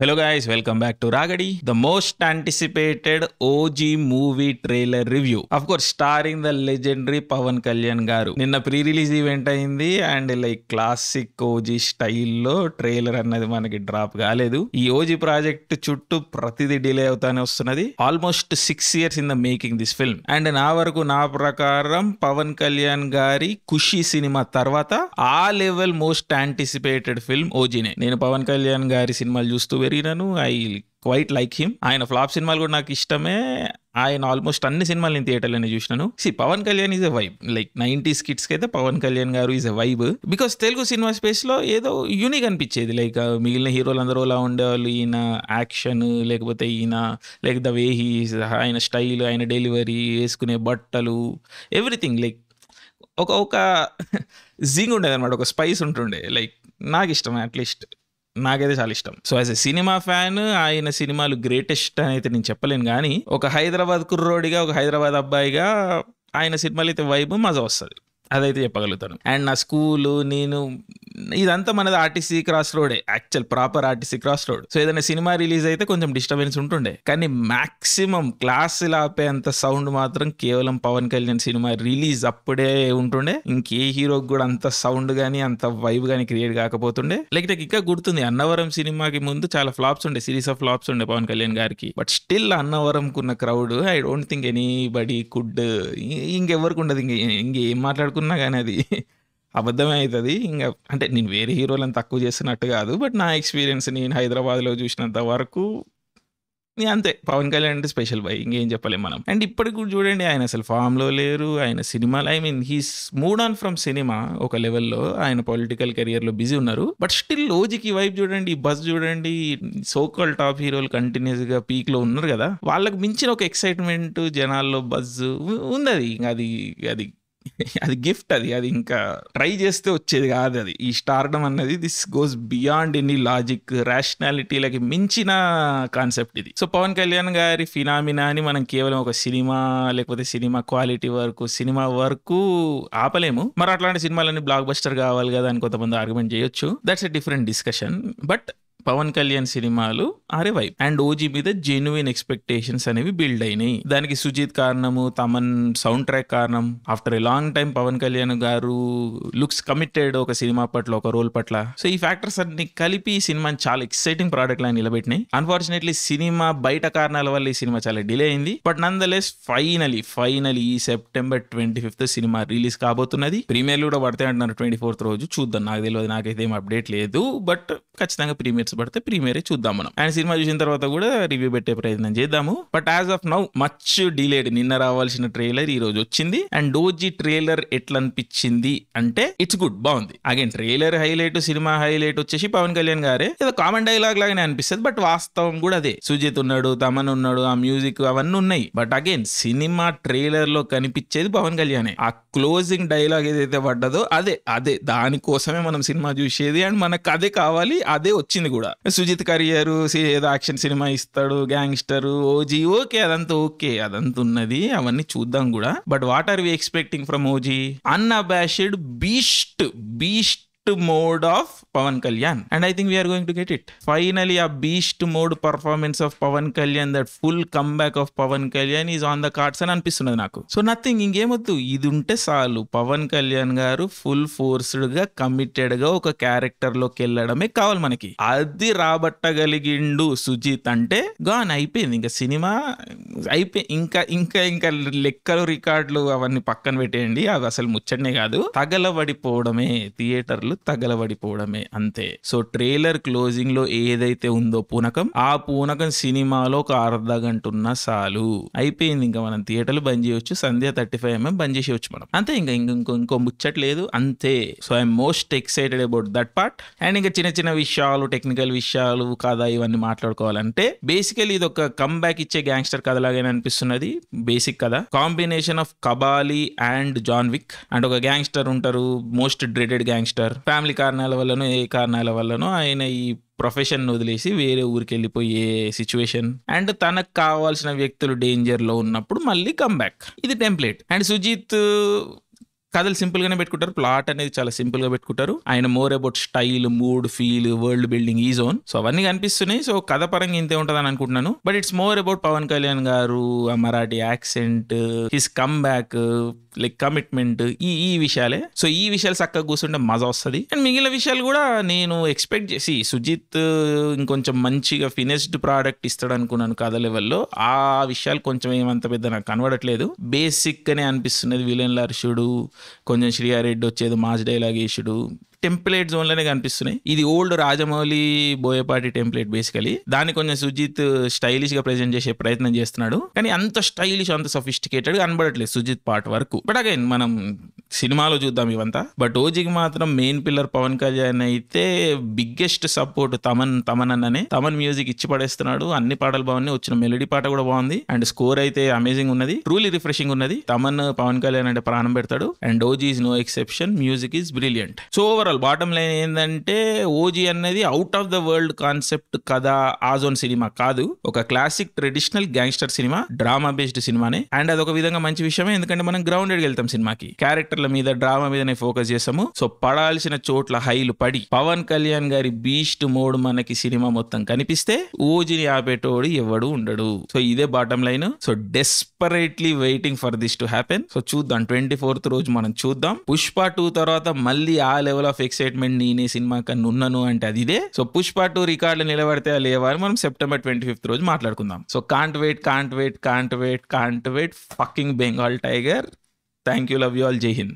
Hello guys, welcome back to Ragadi, the most anticipated OG movie trailer review. Of course, starring the legendary Pawan Kalyan garu. నిన్న pre release event అయింది and like classic OG స్టైల్లో trailer అన్నది మనకి drop కాలేదు. ఈ OG project చుట్టూ ప్రతిదీ delay అవుతానే వస్తున్నది. Almost 6 years in the making this film. And నా ప్రకారం పవన్ కళ్యాణ్ గారి ఖుషి సినిమా తర్వాత ఆ లెవెల్ మోస్ట్ యాంటిసిపేటెడ్ ఫిల్మ్ ఓజీనే. నేను పవన్ కళ్యాణ్ గారి సినిమాలు చూస్తూ పెరిగినాను. I quite like him. ఆయన ఫ్లాప్ సినిమాలు కూడా నాకు ఇష్టమే. ఆయన ఆల్మోస్ట్ అన్ని సినిమాలు నేను థియేటర్లోనే చూసినాను. Pawan Kalyan is a vibe. Like 90s కిడ్స్కి అయితే పవన్ కళ్యాణ్ గారు is a vibe. Because Telugu cinema స్పేస్లో ఏదో యూనిక్ అనిపించేది. లైక్ మిగిలిన హీరోలు అందరూ అలా ఉండేవాళ్ళు. ఈయన యాక్షన్ లేకపోతే ఈయన లైక్ ద వే హీస్, ఆయన స్టైల్, ఆయన డెలివరీ, వేసుకునే బట్టలు, ఎవ్రీథింగ్ లైక్ ఒక జింగ్ ఉండేది అనమాట. ఒక స్పైస్ ఉంటుండే. లైక్ నాకు ఇష్టం, అట్లీస్ట్ నాకైతే చాలా ఇష్టం. So as a cinema fan ఆయన సినిమాలు గ్రేటెస్ట్ అని అయితే నేను చెప్పలేను, కానీ ఒక హైదరాబాద్ కుర్రోడిగా, ఒక హైదరాబాద్ అబ్బాయిగా ఆయన సినిమాలు అయితే వైబ్ మజా వస్తుంది, అదైతే చెప్పగలుగుతాను. అండ్ నా స్కూలు, నేను ఇదంతా మనది ఆర్టీసీ క్రాస్ రోడే, actual proper RTC cross road. So ఏదైనా సినిమా రిలీజ్ అయితే కొంచెం డిస్టర్బెన్స్ ఉంటుండే, కానీ మాక్సిమం క్లాసులు ఆపేంత సౌండ్ మాత్రం కేవలం పవన్ కళ్యాణ్ సినిమా రిలీజ్ అప్పుడే ఉంటుండే. ఇంకే హీరోకి కూడా అంత సౌండ్ కానీ అంత వైబ్ కానీ క్రియేట్ కాకపోతుండే. లైక్ నాకు ఇంకా గుర్తుంది, అన్నవరం సినిమాకి ముందు చాలా ఫ్లాప్స్ ఉండే, సిరీస్ ఆఫ్ ఫ్లాప్స్ ఉండే పవన్ కళ్యాణ్ గారికి. బట్ స్టిల్ అన్నవరంకున్న crowd, I don't think anybody could, ఇంకెవరికి ఉండదు. ఇంకేం మాట్లాడుకున్నా కానీ అది అబద్ధమే అవుతుంది. ఇంకా అంటే నేను వేరే హీరోలను తక్కువ చేస్తున్నట్టు కాదు, బట్ నా ఎక్స్పీరియన్స్ నేను హైదరాబాద్లో చూసినంత వరకు అంతే. పవన్ కళ్యాణ్ అంటే స్పెషల్ బై, ఇంకేం చెప్పలేం మనం. అండ్ ఇప్పటికి కూడా చూడండి, ఆయన అసలు ఫామ్లో లేరు. ఆయన సినిమాలు, I mean he's mood on from cinema ఒక లెవెల్లో. ఆయన పొలిటికల్ కెరియర్లో బిజీ ఉన్నారు, బట్ స్టిల్ ఓజీకి వైబ్ చూడండి, ఈ బస్ చూడండి. సోకాల్ టాప్ హీరోలు కంటిన్యూస్గా పీక్లో ఉన్నారు కదా, వాళ్ళకి మించిన ఒక ఎక్సైట్మెంట్ జనాల్లో బజ్ ఉంది. అది అది అది గిఫ్ట్. అది ఇంకా ట్రై చేస్తే వచ్చేది కాదు. అది ఈ స్టార్డమ్ అన్నది this goes beyond any logic, రేషనాలిటీలకి మించిన కాన్సెప్ట్ ఇది. సో పవన్ కళ్యాణ్ గారి ఫినామినా అని మనం కేవలం ఒక సినిమా లేకపోతే సినిమా క్వాలిటీ వరకు, సినిమా వరకు ఆపలేము. మరి అట్లాంటి సినిమాలన్నీ బ్లాక్ బస్టర్ కావాలి కదా అని కొంతమంది ఆర్గ్యుమెంట్ చేయొచ్చు. That's a different discussion. But Pawan Kalyan సినిమాలు ఆరే వైబ్. అండ్ ఓజీ మీద జెన్యున్ ఎక్స్పెక్టేషన్స్ అనేవి బిల్డ్ అయినాయి. దానికి సుజీత్ కారణము, తమన్ సౌండ్ ట్రాక్ కారణం. After a long time Pawan Kalyan గారు లుక్స్ కమిటెడ్ ఒక సినిమా పట్ల, ఒక రోల్ పట్ల. సో ఈ ఫ్యాక్టర్స్ అన్ని కలిపి ఈ సినిమాని చాలా ఎక్సైటింగ్ ప్రోడక్ట్ లా నిలబెట్టినాయి. అన్ఫార్చునేట్లీ సినిమా బయట కారణాల వల్ల ఈ సినిమా చాలా డిలే అయింది. బట్ నంద లెస్ ఫైనలీ ఈ September 25th సినిమా రిలీజ్ కాబోతున్నది. ప్రీమియర్లు కూడా పడతాయి అంటున్నారు 24th రోజు. చూద్దాం, నాకు తెలియదు, నాకైతే ఏం అప్డేట్ లేదు. బట్ ఖచ్చితంగా ప్రీమియర్స్ పడితే ప్రీమియరే చూద్దాం మనం. అండ్ సినిమా చూసిన తర్వాత కూడా రివ్యూ పెట్టే ప్రయత్నం చేద్దాము. But as of now much delayed. నిన్న రావాల్సిన ట్రైలర్ ఈ రోజు వచ్చింది. అండ్ ఓజీ ట్రైలర్ ఎట్లా అనిపించింది అంటే ఇట్స్ గుడ్, బాగుంది. Again trailer highlight, cinema highlight వచ్చేసి పవన్ కళ్యాణ్ గారే. ఏదో కామన్ డైలాగ్ లాగానే అనిపిస్తుంది, బట్ వాస్తవం కూడా అదే. సుజిత్ ఉన్నాడు, తమన్ ఉన్నాడు, ఆ మ్యూజిక్ అవన్నీ ఉన్నాయి. బట్ అగైన్ సినిమా ట్రైలర్ లో కనిపించేది పవన్ కళ్యాణే. ఆ క్లోజింగ్ డైలాగ్ ఏదైతే పడ్డదో అదే దానికోసమే మనం సినిమా చూసేది. అండ్ మనకు అదే కావాలి, అదే వచ్చింది కూడా. సుజిత్ కరియర్ ఏదో యాక్షన్ సినిమా ఇస్తాడు, గ్యాంగ్స్టర్, ఓజీ, ఓకే అదంతా ఉన్నది, అవన్నీ చూద్దాం కూడా. But what are we expecting from OG? Unabashed beast mode of Pawan Kalyan. And I think we're going to get it finally. ఆ beast mode performance of Pawan Kalyan, that full comeback of Pawan Kalyan is on the cards అని అనిపిస్తున్నది నాకు. So nothing, ఇంకేమొద్దు, ఇది ఉంటే చాలు. పవన్ కళ్యాణ్ గారు full forced గా, committed గా ఒక క్యారెక్టర్ లోకి వెళ్ళడమే కావాలి మనకి. అది రాబట్టగలిగిండు సుజిత్ అంటే గాన్ అయిపోయింది. ఇంకా సినిమా అయిపోయి ఇంకా లెక్కలు, రికార్డులు అవన్నీ పక్కన పెట్టేయండి, అవి అసలు ముచ్చటనే కాదు. తగలబడిపోవడమే, థియేటర్లు తగలబడిపోవడమే, అంతే. సో ట్రైలర్ క్లోజింగ్ లో ఏదైతే ఉందో పూనకం, ఆ పూనకం సినిమాలో ఒక అర్ధ గంట ఉన్న చాలు, అయిపోయింది. ఇంకా మనం థియేటర్లు బంద్ చేయొచ్చు, సంధ్య 35mm బంద్ చేసేయచ్చు మనం, అంతే. ఇంకో ముచ్చట లేదు, అంతే. So I'm most excited about that part. And ఇంకా చిన్న విషయాలు, టెక్నికల్ విషయాలు, కథ, ఇవన్నీ మాట్లాడుకోవాలంటే బేసికలీ ఇది ఒక కంబ్యాక్ ఇచ్చే గ్యాంగ్స్టర్ కథ లాగానే అనిపిస్తున్నది. బేసిక్ కథ combination of Kabali and John Wick. And ఒక గ్యాంగ్స్టర్ ఉంటారు, మోస్ట్ డ్రెడెడ్ గ్యాంగ్స్టర్. ఫ్యామిలీ కారణాల వల్లనో ఏ కారణాల వల్లనో ఆయన ఈ ప్రొఫెషన్ వదిలేసి వేరే ఊరికి వెళ్ళిపోయే సిచ్యువేషన్. అండ్ తనకు కావాల్సిన వ్యక్తులు డేంజర్ లో ఉన్నప్పుడు మళ్ళీ కంబ్యాక్. ఇది టెంప్లెట్. అండ్ సుజిత్ కథలు సింపుల్ గానే పెట్టుకుంటారు, ప్లాట్ అనేది చాలా సింపుల్ గా పెట్టుకుంటారు. ఆయన more about style, mood, feel, world building, ఈ జోన్. సో అవన్నీ కనిపిస్తున్నాయి. సో కథ పరంగా ఇంతే ఉంటదని అనుకుంటున్నాను. But it's more about Pawan Kalyan గారు, ఆ Marathi accent, his come back, like commitment, ఈ విషయాలే. సో ఈ విషయాలు చక్కగా కూర్చుంటే మజా వస్తుంది. అండ్ మిగిలిన విషయాలు కూడా నేను ఎక్స్పెక్ట్ చేసి, సుజిత్ ఇంకొంచెం మంచిగా ఫినిష్డ్ ప్రోడక్ట్ ఇస్తాడు అనుకున్నాను కథ లెవెల్లో. ఆ విషయాలు కొంచెం ఏమంత పెద్ద నాకు కనబడట్లేదు. బేసిక్ గానే అనిపిస్తున్నది. విలన్ లర్షుడు, కొంచెం శ్రీయారెడ్డి వచ్చేది మాస్ డైలాగ్ వేసుడు, టెంప్లెట్ జోన్ లోనే కనిపిస్తున్నాయి. ఇది old Rajamouli Boyapati template basically. దాన్ని కొంచెం సుజిత్ స్టైలిష్ గా ప్రెజెంట్ చేసే ప్రయత్నం చేస్తున్నాడు. కానీ అంత స్టైలిష్, అంత సఫిస్టికేటెడ్ కనబడట్లేదు సుజిత్ పార్ట్ వరకు. బట్ అగైన్ మనం సినిమాలో చూద్దాం ఇవంతా. బట్ ఓజీకి మాత్రం మెయిన్ పిల్లర్ పవన్ కళ్యాణ్ అయితే బిగ్గెస్ట్ సపోర్ట్ తమన్ అన్ననే. తమన్ మ్యూజిక్ ఇచ్చి పడేస్తున్నాడు. అన్ని పాటలు బాగున్నాయి, వచ్చిన మెలోడీ పాట కూడా బాగుంది. అండ్ స్కోర్ అయితే అమేజింగ్ ఉన్నది, ట్రూలీ రిఫ్రెషింగ్ ఉన్నది. తమన్ పవన్ కళ్యాణ్ అంటే ప్రాణం పెడతాడు. And OG is no exception. Music is brilliant. So overall bottom line ఏంటంటే, ఓజీ అనేది out of the world concept కథ, ఆ జోన్ సినిమా కాదు. ఒక classic traditional gangster cinema, drama based సినిమానే. అండ్ అదొక విధంగా మంచి విషయమే, ఎందుకంటే మనం గ్రౌండెడ్ వెళ్తాం సినిమాకి. క్యారెక్టర్ల మీద, డ్రామా మీదనే ఫోకస్ చేస్తాము. సో పడాల్సిన చోట్ల హైలు పడి పవన్ కళ్యాణ్ గారి బీస్ట్ మోడ్ మనకి సినిమా మొత్తం కనిపిస్తే ఓజీని ఆపేటోడు ఎవడు ఉండడు. సో ఇదే bottom line. So desperately waiting for this to happen. So చూద్దాం, 24th రోజు మనం చూద్దాం. పుష్ప 2 తర్వాత మళ్ళీ ఆ లెవెల్ ఆఫ్ ఎక్సైట్మెంట్ నేనే సినిమా కన్నా ఉన్నాను అంటే అది ఇదే. సో పుష్ప 2 రికార్డులు నిలబడితే లేవా అని మనం September 25th రోజు మాట్లాడుకుందాం. So can't wait fucking Bengal tiger. Thank you, love you all, జై హింద్.